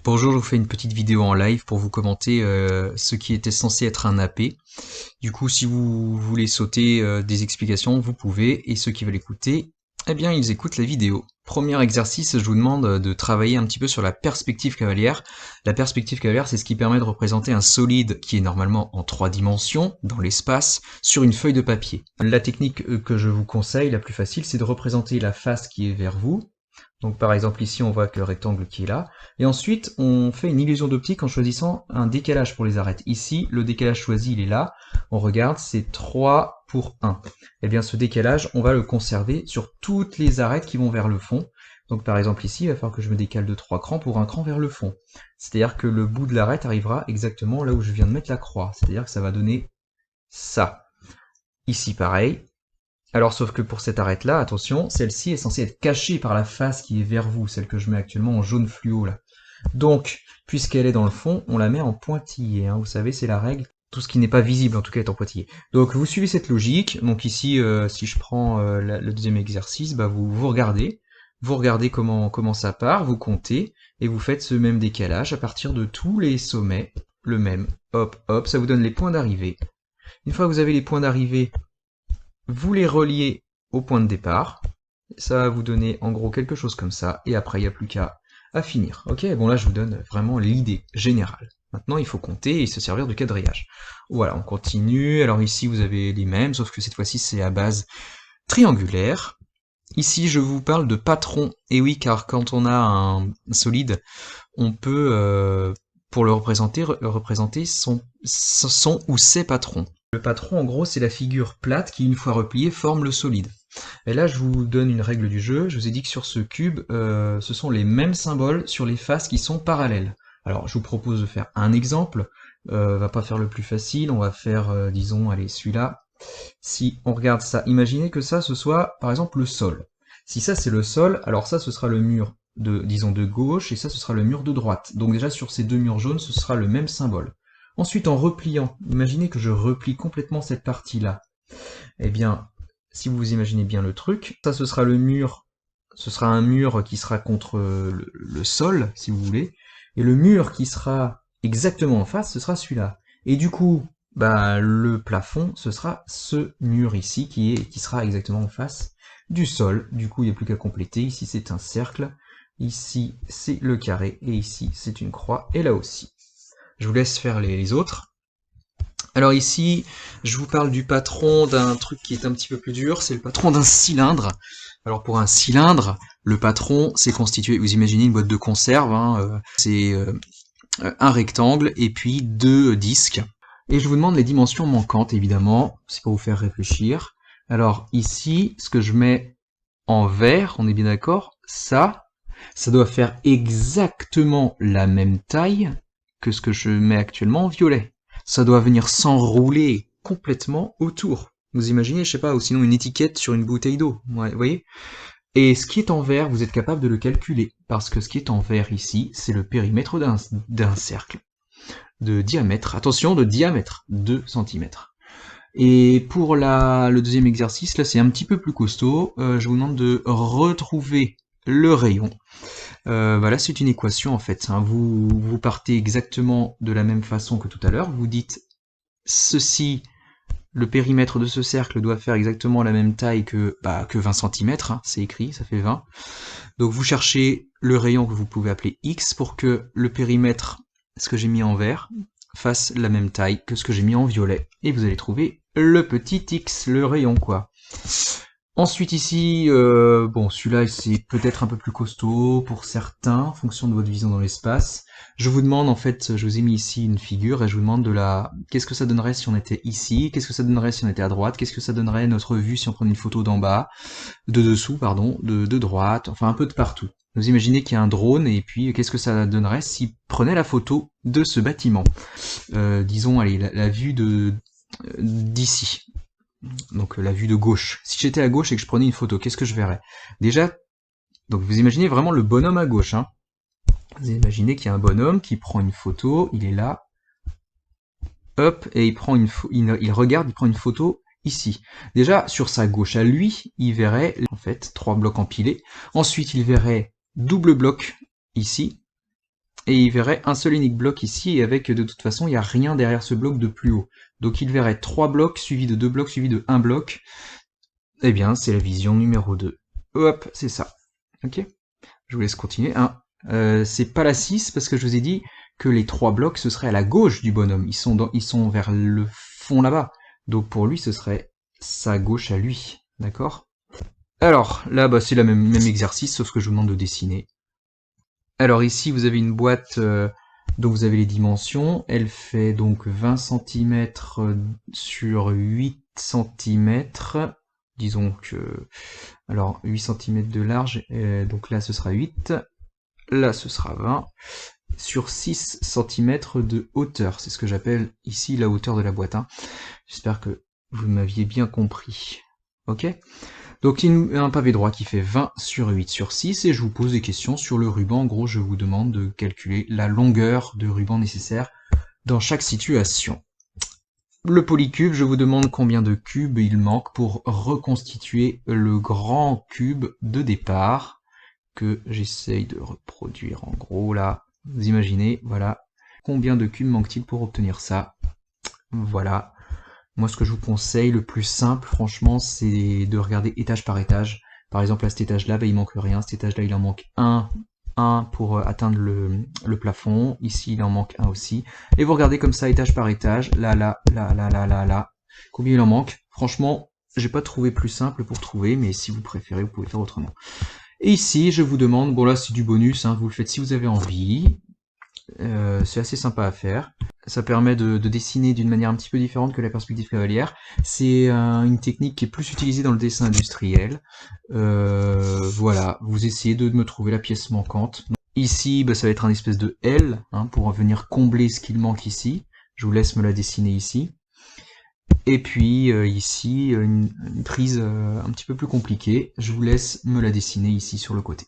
Bonjour, je vous fais une petite vidéo en live pour vous commenter ce qui était censé être un AP. Du coup, si vous voulez sauter des explications, vous pouvez, et ceux qui veulent écouter, eh bien, ils écoutent la vidéo. Premier exercice, je vous demande de travailler un petit peu sur la perspective cavalière. La perspective cavalière, c'est ce qui permet de représenter un solide qui est normalement en 3 dimensions, dans l'espace, sur une feuille de papier. La technique que je vous conseille, la plus facile, c'est de représenter la face qui est vers vous. Donc par exemple ici on voit que le rectangle qui est là, et ensuite on fait une illusion d'optique en choisissant un décalage pour les arêtes. Ici le décalage choisi il est là, on regarde c'est 3 pour 1. Et bien ce décalage on va le conserver sur toutes les arêtes qui vont vers le fond. Donc par exemple ici il va falloir que je me décale de 3 crans pour un cran vers le fond. C'est-à-dire que le bout de l'arête arrivera exactement là où je viens de mettre la croix, c'est-à-dire que ça va donner ça. Ici pareil. Alors sauf que pour cette arête là, attention, celle-ci est censée être cachée par la face qui est vers vous, celle que je mets actuellement en jaune fluo là. Donc, puisqu'elle est dans le fond, on la met en pointillé, hein. Vous savez, c'est la règle, tout ce qui n'est pas visible en tout cas est en pointillé. Donc vous suivez cette logique, donc ici si je prends le deuxième exercice, bah, vous regardez comment ça part, vous comptez, et vous faites ce même décalage à partir de tous les sommets, le même, hop hop, ça vous donne les points d'arrivée. Une fois que vous avez les points d'arrivée, vous les reliez au point de départ, ça va vous donner en gros quelque chose comme ça, et après il n'y a plus qu'à finir. Ok, bon là je vous donne vraiment l'idée générale. Maintenant il faut compter et se servir du quadrillage. Voilà, on continue, alors ici vous avez les mêmes, sauf que cette fois-ci c'est à base triangulaire. Ici je vous parle de patron, et oui car quand on a un solide, on peut, pour le représenter son ou ses patrons. Le patron, en gros, c'est la figure plate qui, une fois repliée, forme le solide. Et là, je vous donne une règle du jeu. Je vous ai dit que sur ce cube, ce sont les mêmes symboles sur les faces qui sont parallèles. Alors, je vous propose de faire un exemple. On va pas faire le plus facile. On va faire, disons, allez, celui-là. Si on regarde ça, imaginez que ça, ce soit, par exemple, le sol. Si ça, c'est le sol, alors ça, ce sera le mur disons, de gauche, et ça, ce sera le mur de droite. Donc déjà, sur ces deux murs jaunes, ce sera le même symbole. Ensuite, en repliant, imaginez que je replie complètement cette partie-là. Eh bien, si vous imaginez bien le truc, ça ce sera le mur, ce sera un mur qui sera contre le sol, si vous voulez, et le mur qui sera exactement en face, ce sera celui-là. Et du coup, bah, le plafond, ce sera ce mur ici qui sera exactement en face du sol. Du coup, il n'y a plus qu'à compléter. Ici, c'est un cercle. Ici, c'est le carré. Et ici, c'est une croix. Et là aussi. Je vous laisse faire les autres. Alors ici, je vous parle du patron d'un truc qui est un petit peu plus dur, c'est le patron d'un cylindre. Alors pour un cylindre, le patron, c'est constitué, vous imaginez une boîte de conserve, hein, c'est un rectangle et puis deux disques. Et je vous demande les dimensions manquantes, évidemment, c'est pour vous faire réfléchir. Alors ici, ce que je mets en vert, on est bien d'accord, ça doit faire exactement la même taille que ce que je mets actuellement en violet. Ça doit venir s'enrouler complètement autour. Vous imaginez, je sais pas, ou sinon une étiquette sur une bouteille d'eau, ouais, vous voyez? Et ce qui est en vert, vous êtes capable de le calculer, parce que ce qui est en vert ici, c'est le périmètre d'un cercle de diamètre, attention, de diamètre, 2 cm. Et pour le deuxième exercice, là c'est un petit peu plus costaud, je vous demande de retrouver le rayon. Là c'est une équation en fait, hein. Vous partez exactement de la même façon que tout à l'heure, vous dites ceci, le périmètre de ce cercle doit faire exactement la même taille que 20 cm, hein, c'est écrit, ça fait 20. Donc vous cherchez le rayon que vous pouvez appeler x pour que le périmètre, ce que j'ai mis en vert, fasse la même taille que ce que j'ai mis en violet. Et vous allez trouver le petit x, le rayon quoi. Ensuite ici, bon celui-là c'est peut-être un peu plus costaud pour certains, en fonction de votre vision dans l'espace. Je vous demande en fait, je vous ai mis ici une figure et je vous demande qu'est-ce que ça donnerait si on était ici, qu'est-ce que ça donnerait si on était à droite, qu'est-ce que ça donnerait notre vue si on prenait une photo d'en bas, de dessous pardon, de droite, enfin un peu de partout. Vous imaginez qu'il y a un drone et puis qu'est-ce que ça donnerait s'il prenait la photo de ce bâtiment. Disons allez la vue d'ici. Donc la vue de gauche. Si j'étais à gauche et que je prenais une photo, qu'est-ce que je verrais? Déjà, donc vous imaginez vraiment le bonhomme à gauche. Hein. Vous imaginez qu'il y a un bonhomme qui prend une photo, il est là, hop, et il regarde, il prend une photo ici. Déjà, sur sa gauche à lui, il verrait en fait 3 blocs empilés. Ensuite, il verrait double bloc ici. et il verrait un seul unique bloc ici, et avec de toute façon il n'y a rien derrière ce bloc de plus haut. Donc il verrait 3 blocs, suivis de 2 blocs, suivis de 1 bloc. Eh bien c'est la vision numéro 2. Hop, c'est ça. Ok. Je vous laisse continuer. C'est pas la 6, parce que je vous ai dit que les 3 blocs, ce serait à la gauche du bonhomme. Ils sont vers le fond là-bas. Donc pour lui, ce serait sa gauche à lui. D'accord? Alors, là, bah, c'est le même exercice, sauf que je vous demande de dessiner. Alors ici, vous avez une boîte dont vous avez les dimensions. Elle fait donc 20 cm sur 8 cm. Disons que... Alors, 8 cm de large, donc là, ce sera 8. Là, ce sera 20. Sur 6 cm de hauteur. C'est ce que j'appelle ici la hauteur de la boîte. Hein. J'espère que vous m'aviez bien compris. Ok? Donc il y a un pavé droit qui fait 20 sur 8 sur 6, et je vous pose des questions sur le ruban. En gros, je vous demande de calculer la longueur de ruban nécessaire dans chaque situation. Le polycube, je vous demande combien de cubes il manque pour reconstituer le grand cube de départ, que j'essaye de reproduire en gros là. Vous imaginez, voilà. Combien de cubes manque-t-il pour obtenir ça? Voilà. Moi, ce que je vous conseille, le plus simple, franchement, c'est de regarder étage par étage. Par exemple, à cet étage-là, bah, il manque rien. Cet étage-là, il en manque un pour atteindre le plafond. Ici, il en manque un aussi. Et vous regardez comme ça, étage par étage. Là. Combien il en manque? Franchement, j'ai pas trouvé plus simple pour trouver, mais si vous préférez, vous pouvez faire autrement. Et ici, je vous demande, bon là, c'est du bonus, hein, vous le faites si vous avez envie. C'est assez sympa à faire. Ça permet de dessiner d'une manière un petit peu différente que la perspective cavalière. C'est une technique qui est plus utilisée dans le dessin industriel. Voilà, vous essayez de me trouver la pièce manquante. Ici, bah, ça va être un espèce de L, hein, pour venir combler ce qu'il manque ici. Je vous laisse me la dessiner ici. Et puis ici, une prise un petit peu plus compliquée. Je vous laisse me la dessiner ici sur le côté.